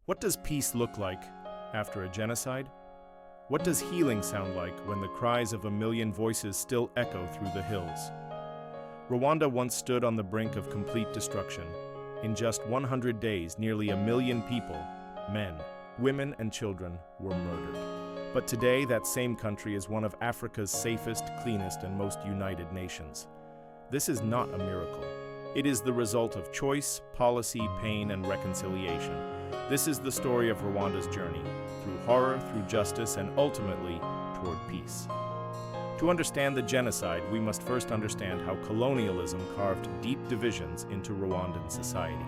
What does peace look like after a genocide? What does healing sound like when the cries of a million voices still echo through the hills? Rwanda once stood on the brink of complete destruction. In just 100 days, nearly 1 million people, men, women, and children, were murdered. But today, that same country is one of Africa's safest, cleanest, and most united nations. This is not a miracle. It is the result of choice, policy, pain, and reconciliation. This is the story of Rwanda's journey, through horror, through justice, and ultimately, toward peace. To understand the genocide, we must first understand how colonialism carved deep divisions into Rwandan society.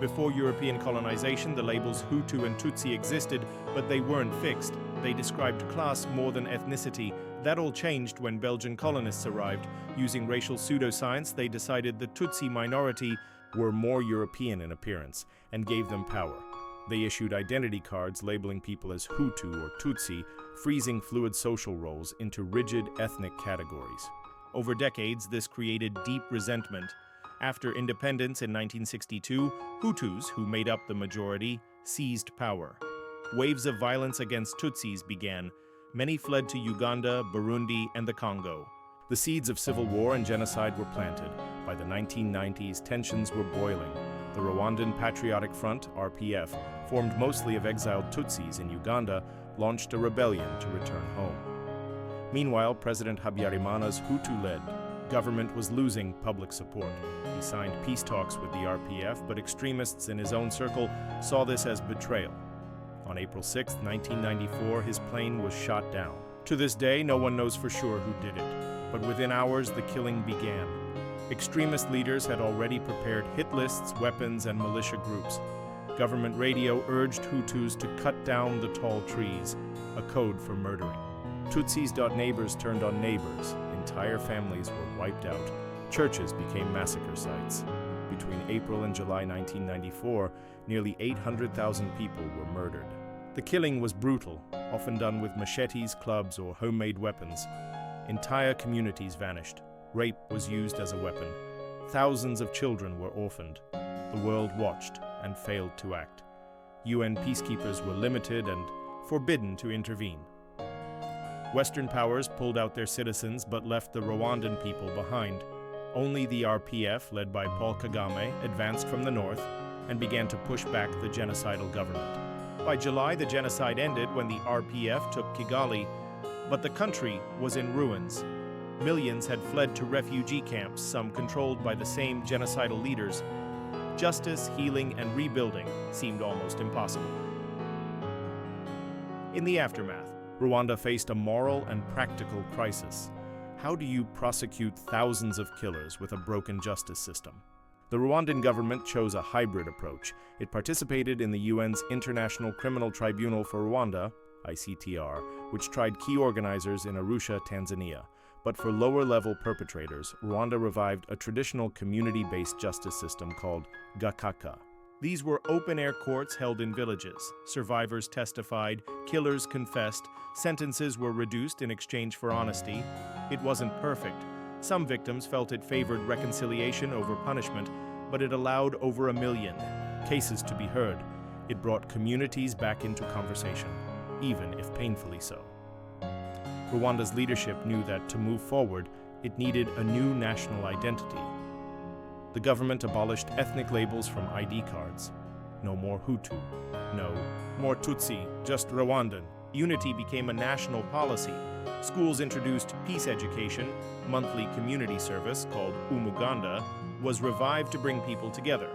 Before European colonization, the labels Hutu and Tutsi existed, but they weren't fixed. They described class more than ethnicity. That all changed when Belgian colonists arrived. Using racial pseudoscience, they decided the Tutsi minority were more European in appearance and gave them power. They issued identity cards labeling people as Hutu or Tutsi, freezing fluid social roles into rigid ethnic categories. Over decades, this created deep resentment. After independence in 1962, Hutus, who made up the majority, seized power. Waves of violence against Tutsis began. Many fled to Uganda, Burundi, and the Congo. The seeds of civil war and genocide were planted. By the 1990s, tensions were boiling. The Rwandan Patriotic Front, RPF, formed mostly of exiled Tutsis in Uganda, launched a rebellion to return home. Meanwhile, President Habyarimana's Hutu-led government was losing public support. He signed peace talks with the RPF, but extremists in his own circle saw this as betrayal. On April 6, 1994, his plane was shot down. To this day, no one knows for sure who did it, but within hours the killing began. Extremist leaders had already prepared hit lists, weapons, and militia groups. Government radio urged Hutus to cut down the tall trees, a code for murdering. Tutsis.neighbors turned on neighbors. Entire families were wiped out. Churches became massacre sites. Between April and July 1994, nearly 800,000 people were murdered. The killing was brutal, often done with machetes, clubs, or homemade weapons. Entire communities vanished. Rape was used as a weapon. Thousands of children were orphaned. The world watched and failed to act. UN peacekeepers were limited and forbidden to intervene. Western powers pulled out their citizens but left the Rwandan people behind. Only the RPF, led by Paul Kagame, advanced from the north and began to push back the genocidal government. By July, the genocide ended when the RPF took Kigali, but the country was in ruins. Millions had fled to refugee camps, some controlled by the same genocidal leaders. Justice, healing, and rebuilding seemed almost impossible. In the aftermath, Rwanda faced a moral and practical crisis. How do you prosecute thousands of killers with a broken justice system? The Rwandan government chose a hybrid approach. It participated in the UN's International Criminal Tribunal for Rwanda, ICTR, which tried key organizers in Arusha, Tanzania. But for lower-level perpetrators, Rwanda revived a traditional community-based justice system called Gakaka. These were open-air courts held in villages. Survivors testified, killers confessed, sentences were reduced in exchange for honesty. It wasn't perfect. Some victims felt it favored reconciliation over punishment, but it allowed over 1 million cases to be heard. It brought communities back into conversation, even if painfully so. Rwanda's leadership knew that to move forward, it needed a new national identity. The government abolished ethnic labels from ID cards. No more Hutu. No more Tutsi, just Rwandan. Unity became a national policy. Schools introduced peace education. Monthly community service, called Umuganda, was revived to bring people together.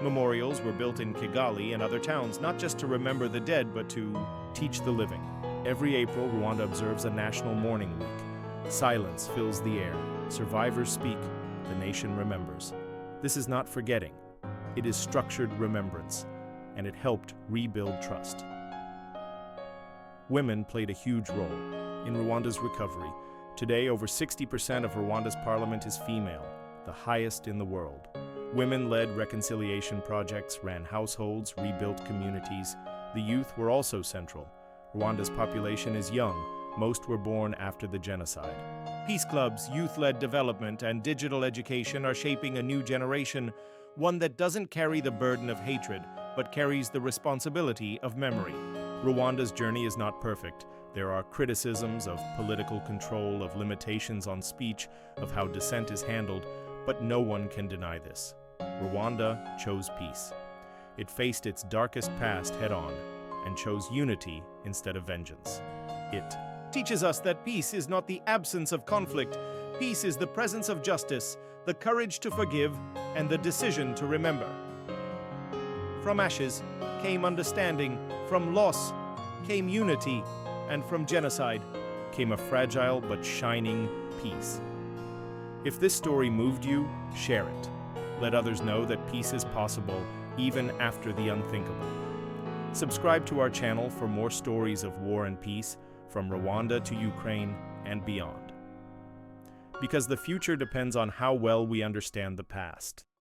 Memorials were built in Kigali and other towns, not just to remember the dead, but to teach the living. Every April, Rwanda observes a national mourning week. Silence fills the air. Survivors speak. The nation remembers. This is not forgetting. It is structured remembrance, and it helped rebuild trust. Women played a huge role in Rwanda's recovery. Today, over 60% of Rwanda's parliament is female, the highest in the world. Women led reconciliation projects, ran households, rebuilt communities. The youth were also central. Rwanda's population is young. Most were born after the genocide. Peace clubs, youth-led development, and digital education are shaping a new generation, one that doesn't carry the burden of hatred, but carries the responsibility of memory. Rwanda's journey is not perfect. There are criticisms of political control, of limitations on speech, of how dissent is handled, but no one can deny this. Rwanda chose peace. It faced its darkest past head-on and chose unity instead of vengeance. It teaches us that peace is not the absence of conflict. Peace is the presence of justice, the courage to forgive, and the decision to remember. From ashes came understanding, from loss came unity, and from genocide came a fragile but shining peace. If this story moved you, share it. Let others know that peace is possible even after the unthinkable. Subscribe to our channel for more stories of war and peace, from Rwanda to Ukraine and beyond. Because the future depends on how well we understand the past.